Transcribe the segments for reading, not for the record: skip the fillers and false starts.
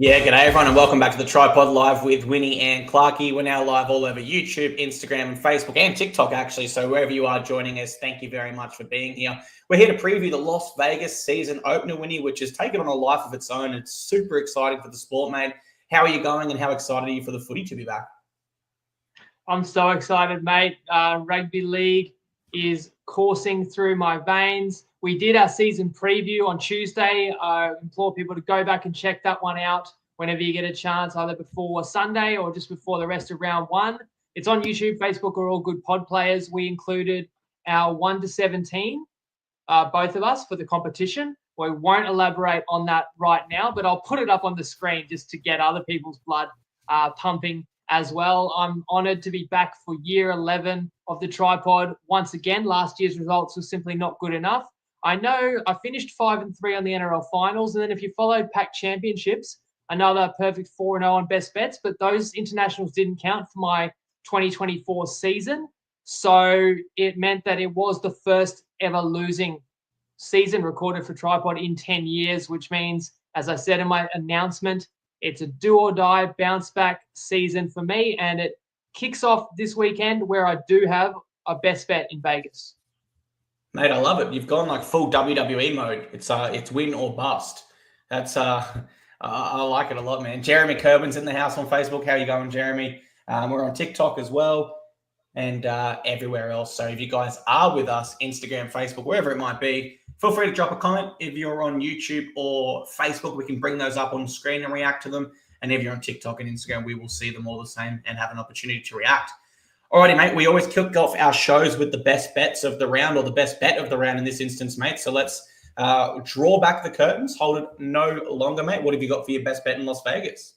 Yeah, g'day everyone and welcome back to the TryPod Live with Winnie and Clarky. We're now live all over YouTube, Instagram and Facebook and TikTok actually. So wherever you are joining us, thank you very much for being here. We're here to preview the Las Vegas season opener, Winnie, which has taken on a life of its own. It's super exciting for the sport, mate. How are you going and how excited are you for the footy to be back? I'm so excited, mate. Rugby league is coursing through my veins. We did our season preview on Tuesday. I implore people to go back and check that one out whenever you get a chance, either before Sunday or just before the rest of round one. It's on YouTube, Facebook, or all good pod players. We included our 1 to 17, both of us, for the competition. We won't elaborate on that right now, but I'll put it up on the screen just to get other people's blood pumping as well. I'm honoured to be back for year 11 of the TryPod. Once again, last year's results were simply not good enough. I know I finished 5-3 on the NRL finals, and then if you followed Pack Championships, another perfect 4-0 on best bets, but those internationals didn't count for my 2024 season. So it meant that it was the first ever losing season recorded for TryPod in 10 years, which means, as I said in my announcement, it's a do or die bounce back season for me, and it kicks off this weekend where I do have a best bet in Vegas. Mate, I love it. You've gone like full WWE mode. It's win or bust. That's I like it a lot, man. Jeremy Kerbin's in the house on Facebook. How are you going, Jeremy? We're on TikTok as well and everywhere else. So if you guys are with us, Instagram, Facebook, wherever it might be, feel free to drop a comment. If you're on YouTube or Facebook, we can bring those up on screen and react to them. And if you're on TikTok and Instagram, we will see them all the same and have an opportunity to react. Alrighty, mate, we always kick off our shows with the best bets of the round, or the best bet of the round in this instance, mate. So let's draw back the curtains, hold it no longer, mate. What have you got for your best bet in Las Vegas?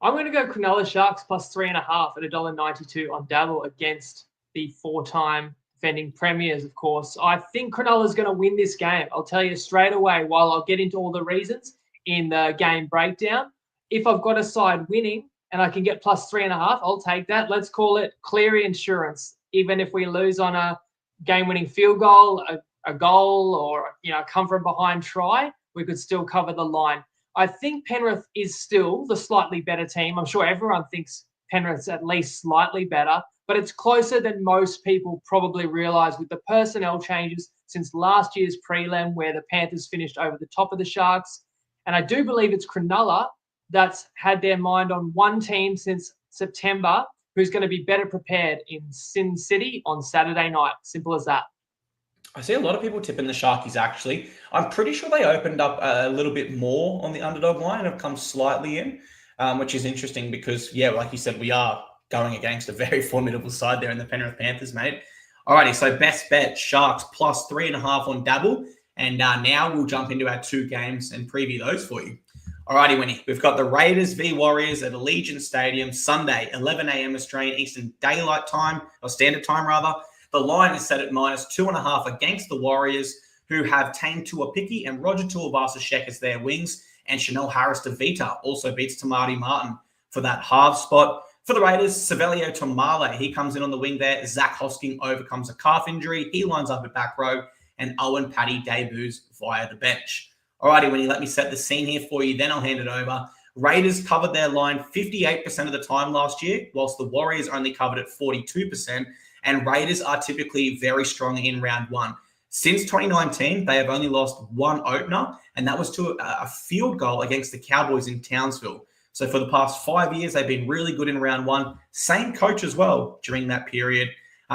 I'm going to go Cronulla Sharks plus 3.5 at $1.92 on Dabble against the four-time defending premiers, of course. I think Cronulla's going to win this game. I'll tell you straight away, while I'll get into all the reasons in the game breakdown. If I've got a side winning and I can get plus 3.5, I'll take that. Let's call it Cleary insurance. Even if we lose on a game-winning field goal, a goal, or a come from behind try, we could still cover the line. I think Penrith is still the slightly better team. I'm sure everyone thinks Penrith's at least slightly better, but it's closer than most people probably realise with the personnel changes since last year's prelim, where the Panthers finished over the top of the Sharks. And I do believe it's Cronulla that's had their mind on one team since September who's going to be better prepared in Sin City on Saturday night. Simple as that. I see a lot of people tipping the Sharkies, actually. I'm pretty sure they opened up a little bit more on the underdog line and have come slightly in, which is interesting because, yeah, like you said, we are going against a very formidable side there in the Penrith Panthers, mate. Alrighty, so best bet, Sharks plus 3.5 on Dabble. And now we'll jump into our two games and preview those for you. Alrighty, Winnie, we've got the Raiders v Warriors at Allegiant Stadium, Sunday, 11 a.m. Australian Eastern Daylight Time, or Standard Time, rather. The line is set at -2.5 against the Warriors, who have Tane Tuapiki and Roger Tuivasa-Sheck as their wings, and Chanel Harris-Tavita also beats Tamati Martin for that half spot. For the Raiders, Savelio Tomale, he comes in on the wing there. Zach Hosking overcomes a calf injury. He lines up at back row, and Owen Paddy debuts via the bench. Alrighty, Winnie, let me set the scene here for you, then I'll hand it over. Raiders covered their line 58% of the time last year, whilst the Warriors only covered it 42%, and Raiders are typically very strong in round one. Since 2019, they have only lost one opener, and that was to a field goal against the Cowboys in Townsville. So for the past 5 years, they've been really good in round one. Same coach as well during that period.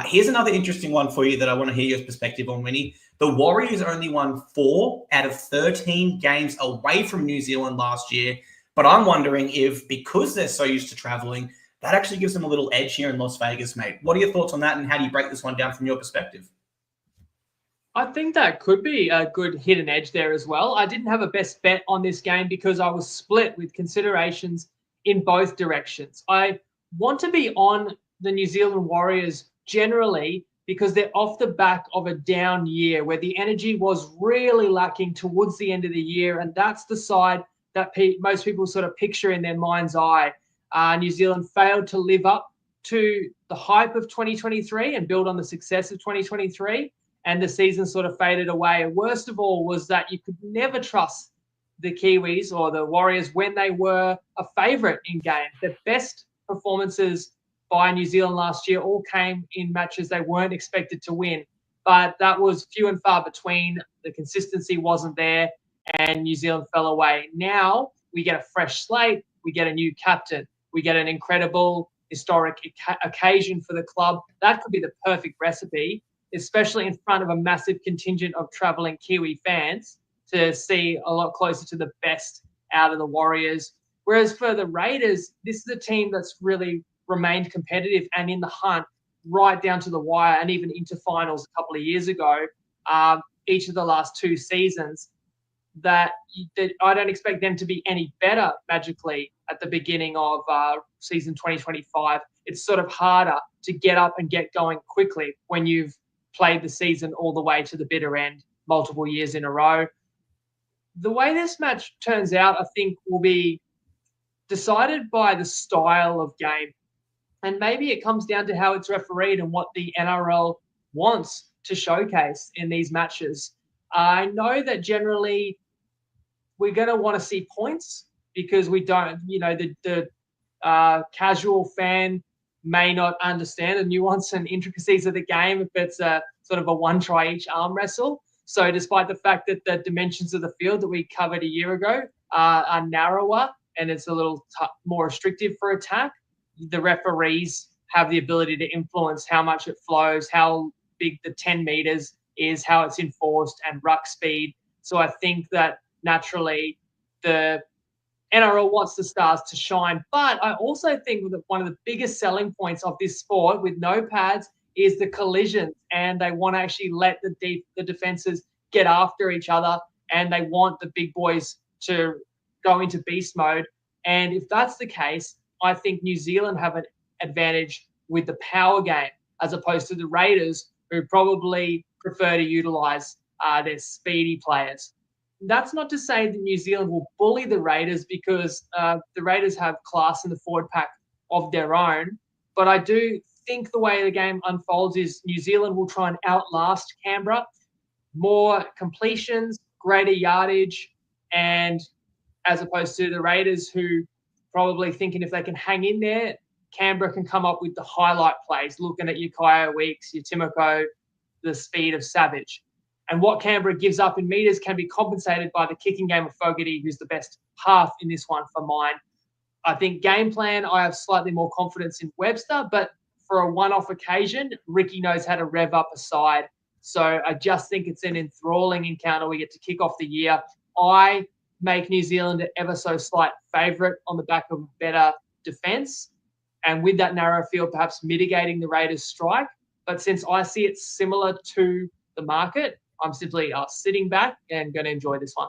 Here's another interesting one for you that I want to hear your perspective on, Winnie. The Warriors only won 4 out of 13 games away from New Zealand last year. But I'm wondering if, because they're so used to traveling, that actually gives them a little edge here in Las Vegas, mate. What are your thoughts on that, and how do you break this one down from your perspective? I think that could be a good hidden edge there as well. I didn't have a best bet on this game because I was split with considerations in both directions. I want to be on the New Zealand Warriors generally because they're off the back of a down year where the energy was really lacking towards the end of the year, and that's the side that most people sort of picture in their mind's eye. New Zealand failed to live up to the hype of 2023 and build on the success of 2023, and the season sort of faded away. And worst of all was that you could never trust the Kiwis or the Warriors when they were a favourite in games. The best performances by New Zealand last year all came in matches they weren't expected to win. But that was few and far between. The consistency wasn't there, and New Zealand fell away. Now we get a fresh slate. We get a new captain. We get an incredible historic occasion for the club. That could be the perfect recipe, especially in front of a massive contingent of travelling Kiwi fans, to see a lot closer to the best out of the Warriors. Whereas for the Raiders, this is a team that's really remained competitive and in the hunt right down to the wire, and even into finals a couple of years ago, each of the last 2 seasons, that I don't expect them to be any better magically at the beginning of season 2025. It's sort of harder to get up and get going quickly when you've played the season all the way to the bitter end multiple years in a row. The way this match turns out, I think, will be decided by the style of game. And maybe it comes down to how it's refereed and what the NRL wants to showcase in these matches. I know that generally we're going to want to see points because we don't, the casual fan may not understand the nuance and intricacies of the game if it's a sort of a one try each arm wrestle. So despite the fact that the dimensions of the field that we covered a year ago are narrower and it's a little more restrictive for attack, the referees have the ability to influence how much it flows, how big the 10 meters is, how it's enforced, and ruck speed. So I think that naturally the NRL wants the stars to shine. But I also think that one of the biggest selling points of this sport with no pads is the collisions, and they want to actually let the defenses get after each other, and they want the big boys to go into beast mode. And if that's the case, I think New Zealand have an advantage with the power game as opposed to the Raiders, who probably prefer to utilise their speedy players. That's not to say that New Zealand will bully the Raiders, because the Raiders have class in the forward pack of their own. But I do think the way the game unfolds is New Zealand will try and outlast Canberra. More completions, greater yardage, and as opposed to the Raiders, who probably thinking if they can hang in there, Canberra can come up with the highlight plays, looking at your Kaya Weeks, your Timoko, the speed of Savage. And what Canberra gives up in metres can be compensated by the kicking game of Fogarty, who's the best half in this one for mine. I think game plan, I have slightly more confidence in Webster, but for a one-off occasion, Ricky knows how to rev up a side. So I just think it's an enthralling encounter. We get to kick off the year. I make New Zealand an ever so slight favourite on the back of better defence, and with that narrow field perhaps mitigating the Raiders' strike. But since I see it similar to the market, I'm simply sitting back and going to enjoy this one.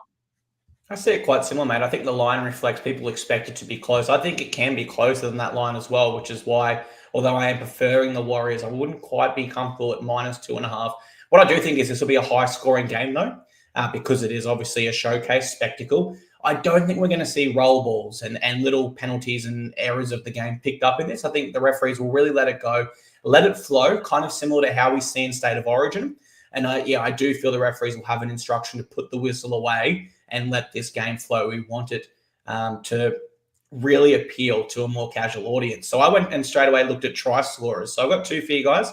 I see it quite similar, mate. I think the line reflects people expect it to be close. I think it can be closer than that line as well, which is why, although I am preferring the Warriors, I wouldn't quite be comfortable at -2.5. What I do think is this will be a high-scoring game, though, because it is obviously a showcase spectacle. I don't think we're going to see roll balls and little penalties and errors of the game picked up in this. I think the referees will really let it go, let it flow, kind of similar to how we see in State of Origin. And I do feel the referees will have an instruction to put the whistle away and let this game flow. We want it to really appeal to a more casual audience. So I went and straight away looked at try scorers. So I've got 2 for you guys.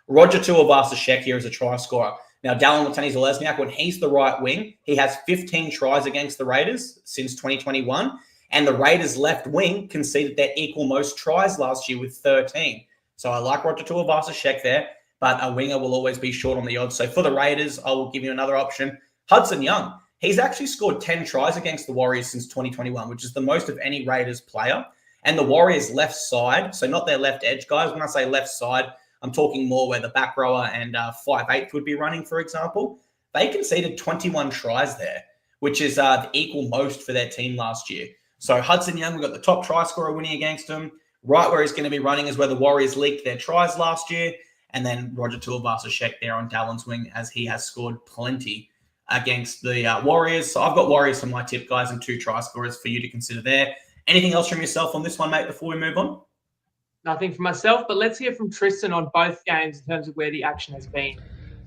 Roger Tuivasa-Sheck here is a try scorer. Now, Dallin Watene-Zelezniak, when he's the right wing, he has 15 tries against the Raiders since 2021. And the Raiders' left wing conceded their equal most tries last year with 13. So I like Roger Tuivasa-Sheck there, but a winger will always be short on the odds. So for the Raiders, I will give you another option. Hudson Young. He's actually scored 10 tries against the Warriors since 2021, which is the most of any Raiders player. And the Warriors' left side, so not their left edge, guys. When I say left side, I'm talking more where the back rower and 5'8" would be running, for example. They conceded 21 tries there, which is the equal most for their team last year. So Hudson Young, we've got the top try scorer winning against him. Right where he's going to be running is where the Warriors leaked their tries last year. And then Roger Tuivasa-Sheck there on Dallin's wing, as he has scored plenty against the Warriors. So I've got Warriors for my tip, guys, and 2 try scorers for you to consider there. Anything else from yourself on this one, mate, before we move on? Nothing for myself, but let's hear from Tristan on both games in terms of where the action has been.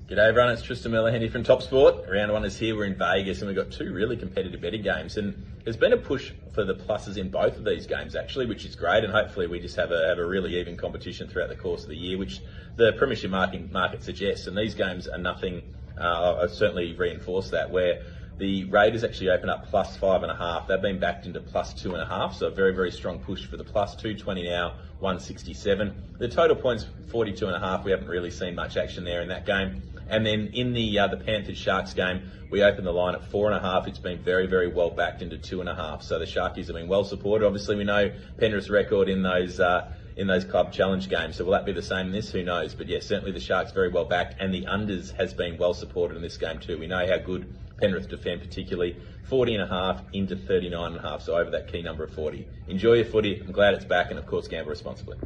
G'day everyone, it's Tristan Miller here from Top Sport. Round 1 is here, we're in Vegas and we've got 2 really competitive betting games, and there's been a push for the pluses in both of these games actually, which is great, and hopefully we just have a really even competition throughout the course of the year, which the premiership market suggests, and these games are nothing, I've certainly reinforced that, where the Raiders actually open up plus 5.5. They've been backed into plus 2.5, so a very, very strong push for the plus 220 now, 167. The total points 42.5. We haven't really seen much action there in that game. And then in the Panthers Sharks game, we opened the line at 4.5. It's been very, very well backed into 2.5. So the Sharkies have been well supported. Obviously, we know Penrith's record in those club challenge games. So will that be the same in this? Who knows? But yeah, certainly the Sharks very well backed, and the unders has been well supported in this game too. We know how good Penrith defend, particularly 40.5 into 39.5. So over that key number of 40. Enjoy your footy. I'm glad it's back, and of course, gamble responsibly.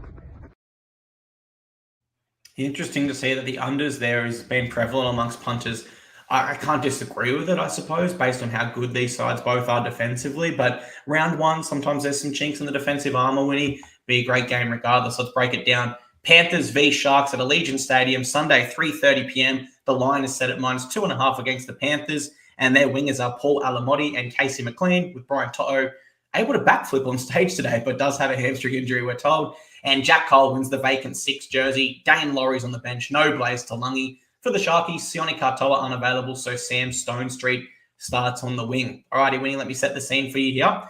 Interesting to see that the unders there has been prevalent amongst punters. I can't disagree with it, I suppose, based on how good these sides both are defensively. But round 1, sometimes there's some chinks in the defensive armour, Winnie. Be a great game regardless. Let's break it down. Panthers v Sharks at Allegiant Stadium, Sunday, 3:30 p.m. The line is set at -2.5 against the Panthers, and their wingers are Paul Alamotti and Casey McLean, with Brian To'o able to backflip on stage today, but does have a hamstring injury, we're told. And Jack Cole wins the vacant 6 jersey. Dane Laurie's on the bench. No Blaze Talungi. For the Sharkies, Sione Katoa unavailable, so Sam Stone Street starts on the wing. Alrighty, Winnie, let me set the scene for you here.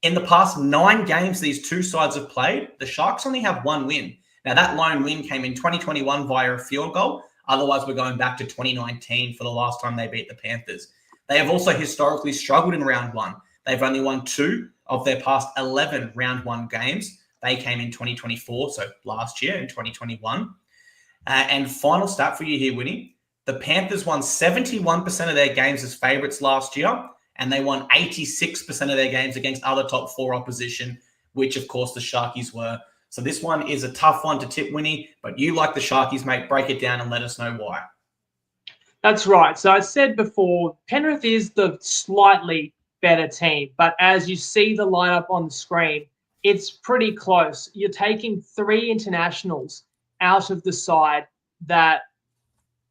In the past 9 games these two sides have played, the Sharks only have 1 win. Now, that lone win came in 2021 via a field goal. Otherwise, we're going back to 2019 for the last time they beat the Panthers. They have also historically struggled in round 1. They've only won 2 of their past 11 round 1 games. They came in 2024, so last year in 2021. And final stat for you here, Winnie. The Panthers won 71% of their games as favourites last year, and they won 86% of their games against other top 4 opposition, which, of course, the Sharkies were. So this one is a tough one to tip, Winnie, but you like the Sharkies, mate. Break it down and let us know why. That's right. So I said before, Penrith is the slightly better team, but as you see the lineup on the screen, it's pretty close. You're taking 3 internationals out of the side that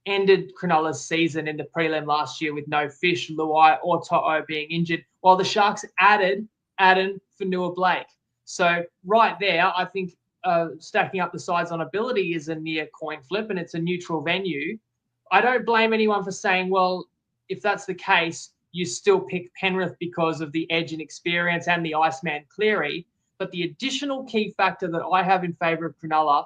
ended Cronulla's season in the prelim last year with no Fish, Luai, or To'o being injured, while the Sharks added Adam Fanua-Blake. So right there, I think stacking up the sides on ability is a near coin flip, and it's a neutral venue. I don't blame anyone for saying, well, if that's the case, you still pick Penrith because of the edge and experience and the Iceman Cleary. But the additional key factor that I have in favour of Cronulla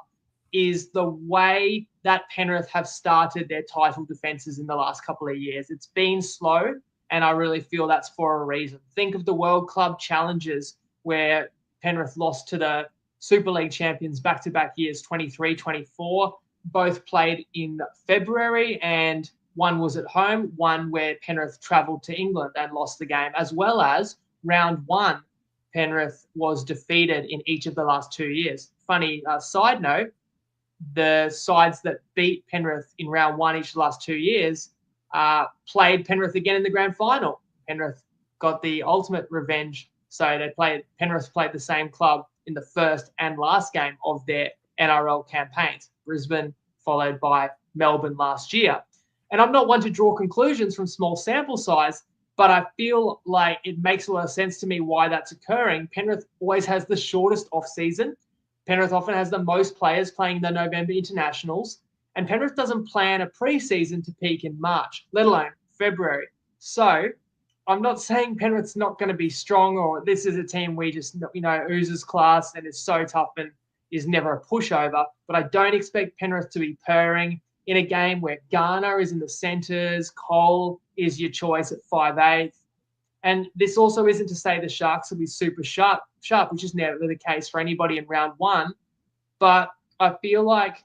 is the way that Penrith have started their title defences in the last couple of years. It's been slow, and I really feel that's for a reason. Think of the World Club Challenges, where Penrith lost to the Super League champions back-to-back years, 23, 24. Both played in February, and one was at home, one where Penrith travelled to England and lost the game, as well as round 1, Penrith was defeated in each of the last 2 years. Funny side note, the sides that beat Penrith in round 1 each of the last 2 years played Penrith again in the grand final. Penrith got the ultimate revenge. So Penrith played the same club in the first and last game of their NRL campaigns. Brisbane followed by Melbourne last year. And I'm not one to draw conclusions from small sample size, but I feel like it makes a lot of sense to me why that's occurring. Penrith always has the shortest off-season. Penrith often has the most players playing the November internationals. And Penrith doesn't plan a pre-season to peak in March, let alone February. So I'm not saying Penrith's not going to be strong, or this is a team we just, oozes class and is so tough and is never a pushover. But I don't expect Penrith to be purring in a game where Garner is in the centres, Cole is your choice at 5'8". And this also isn't to say the Sharks will be super sharp, which is never the case for anybody in round 1. But I feel like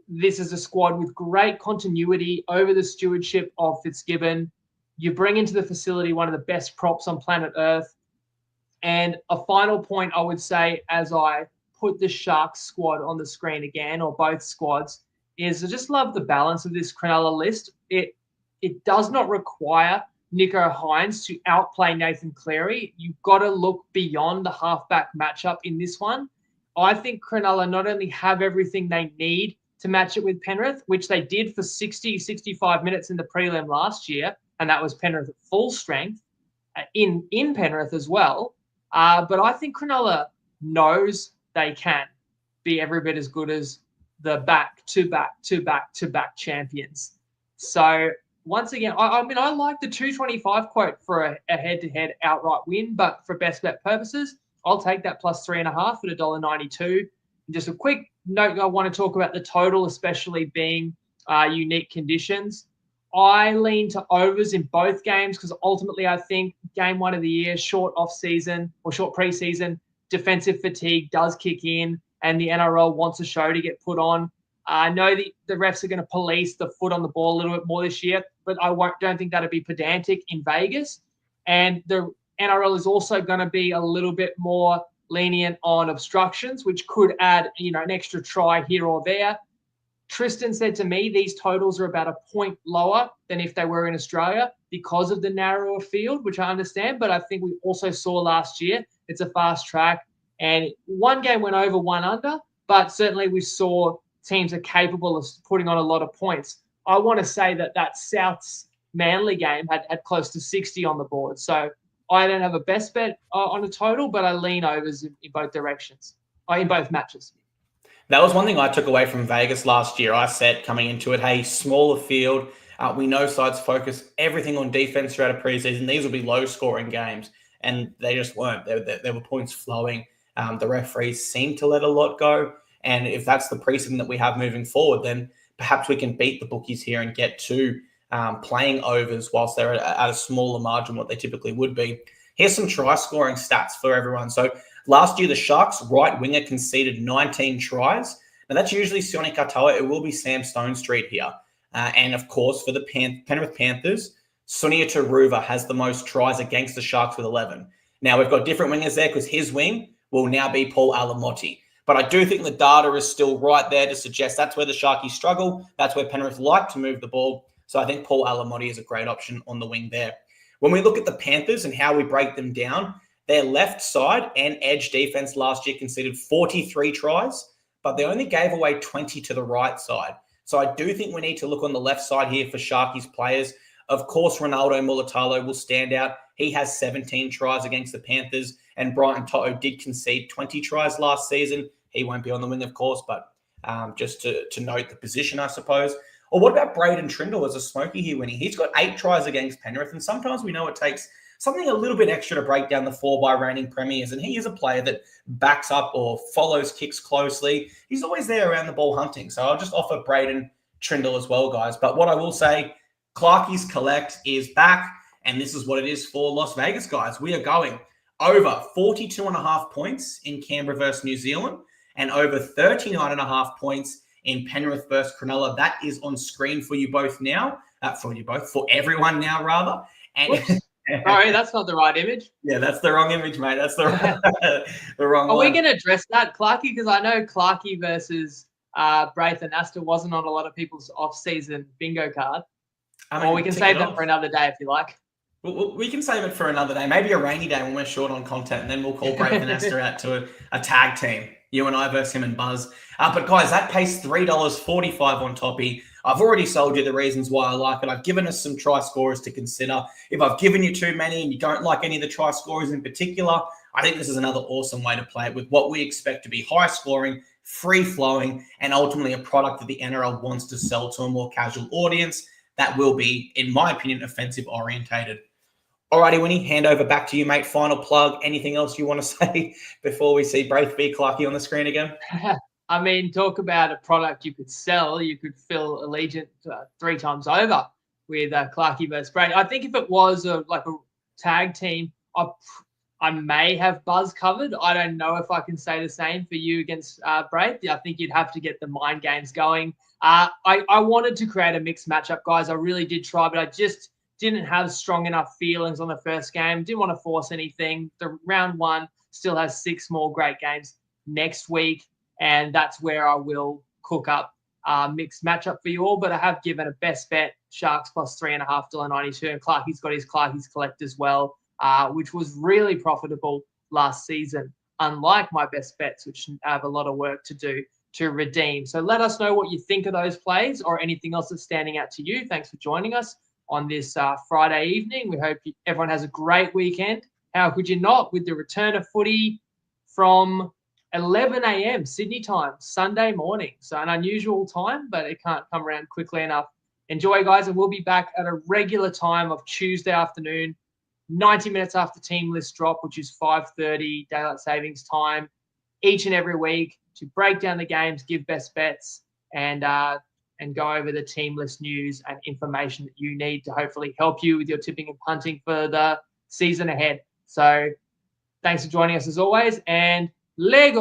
this is a squad with great continuity over the stewardship of Fitzgibbon. You bring into the facility one of the best props on planet Earth. And a final point I would say, as I put the Sharks squad on the screen again, or both squads, is I just love the balance of this Cronulla list. It does not require Nico Hines to outplay Nathan Cleary. You've got to look beyond the halfback matchup in this one. I think Cronulla not only have everything they need to match it with Penrith, which they did for 65 minutes in the prelim last year, and that was Penrith at full strength in Penrith as well. But I think Cronulla knows they can be every bit as good as the back-to-back champions. So once again, I mean, I like the 225 quote for a head-to-head outright win, but for best bet purposes, I'll take that plus 3.5 at $1.92. Just a quick note, I want to talk about the total, especially being unique conditions. I lean to overs in both games because ultimately I think game one of the year, short off-season or short preseason, defensive fatigue does kick in and the NRL wants a show to get put on. I know the refs are going to police the foot on the ball a little bit more this year, but I don't think that'd be pedantic in Vegas. And the NRL is also going to be a little bit more lenient on obstructions, which could add, an extra try here or there. Tristan said to me, these totals are about a point lower than if they were in Australia because of the narrower field, which I understand. But I think we also saw last year, it's a fast track. And one game went over, one under. But certainly we saw teams are capable of putting on a lot of points. I want to say that South's Manly game had close to 60 on the board. So I don't have a best bet on a total, but I lean overs in both directions, in both matches. That was one thing I took away from Vegas last year. I said coming into it, hey, smaller field. We know sides focus everything on defense throughout a preseason. These will be low-scoring games, and they just weren't. There were points flowing. The referees seemed to let a lot go, and if that's the precedent that we have moving forward, then perhaps we can beat the bookies here and get to playing overs whilst they're at a smaller margin what they typically would be. Here's some try-scoring stats for everyone. So last year, the Sharks' right winger conceded 19 tries. Now, that's usually Sione Katoa. It will be Sam Stonestreet here. And, of course, for the Penrith Panthers, Sunia Turuva has the most tries against the Sharks with 11. Now, we've got different wingers there because his wing will now be Paul Alamotti. But I do think the data is still right there to suggest that's where the Sharkies struggle. That's where Penrith like to move the ball. So I think Paul Alamotti is a great option on the wing there. When we look at the Panthers and how we break them down, their left side and edge defense last year conceded 43 tries, but they only gave away 20 to the right side. So I do think we need to look on the left side here for Sharkies players. Of course, Ronaldo Mulatalo will stand out. He has 17 tries against the Panthers, and Brian To'o did concede 20 tries last season. He won't be on the wing, of course, but just to note the position, I suppose. Or what about Braden Trindle as a smoky here winning? He's got 8 tries against Penrith, and sometimes we know it takes something a little bit extra to break down the 4 by reigning premiers, and he is a player that backs up or follows kicks closely. He's always there around the ball hunting, so I'll just offer Braden Trindle as well, guys. But what I will say, Clarky's Collect is back, and this is what it is for Las Vegas, guys. We are going over 42.5 points in Canberra versus New Zealand and over 39.5 points in Penrith versus Cronulla. That is on screen for you both now, for everyone now, rather. And sorry, that's not the right image. Yeah, that's the wrong image, mate. That's the wrong Are one. we going to address that, Clarky? Because I know Clarky versus Braith and Astor wasn't on a lot of people's off-season bingo card. Or we can save that for another day if you like. We can save it for another day. Maybe a rainy day when we're short on content, and then we'll call Braith and Astor out to a tag team. You and I versus him and Buzz. But guys, that pays $3.45 on Toppy. I've already sold you the reasons why I like it. I've given us some try scorers to consider. If I've given you too many and you don't like any of the try scorers in particular, I think this is another awesome way to play it with what we expect to be high scoring, free flowing, and ultimately a product that the NRL wants to sell to a more casual audience that will be, in my opinion, offensive orientated. Alrighty, Winnie, hand over back to you, mate. Final plug. Anything else you want to say before we see Braith v. Clarky on the screen again? I mean, talk about a product you could sell. You could fill Allegiant 3 times over with Clarky versus Braith. I think if it was a tag team, I may have Buzz covered. I don't know if I can say the same for you against Braith. I think you'd have to get the mind games going. I wanted to create a mixed matchup, guys. I really did try, but I just didn't have strong enough feelings on the first game. Didn't want to force anything. The round 1 still has 6 more great games next week, and that's where I will cook up a mixed matchup for you all. But I have given a best bet, Sharks plus 3.5, $1.92, and Clarky's got his Clarky's Collect as well, which was really profitable last season, unlike my best bets, which have a lot of work to do to redeem. So let us know what you think of those plays or anything else that's standing out to you. Thanks for joining us on this Friday evening. We hope everyone has a great weekend. How could you not, with the return of footy from 11 a.m. Sydney time, Sunday morning. So an unusual time, but it can't come around quickly enough. Enjoy, guys, and we'll be back at a regular time of Tuesday afternoon, 90 minutes after team list drop, which is 5:30 daylight savings time, each and every week to break down the games, give best bets, and go over the team list news and information that you need to hopefully help you with your tipping and punting for the season ahead. So thanks for joining us as always, and Lego.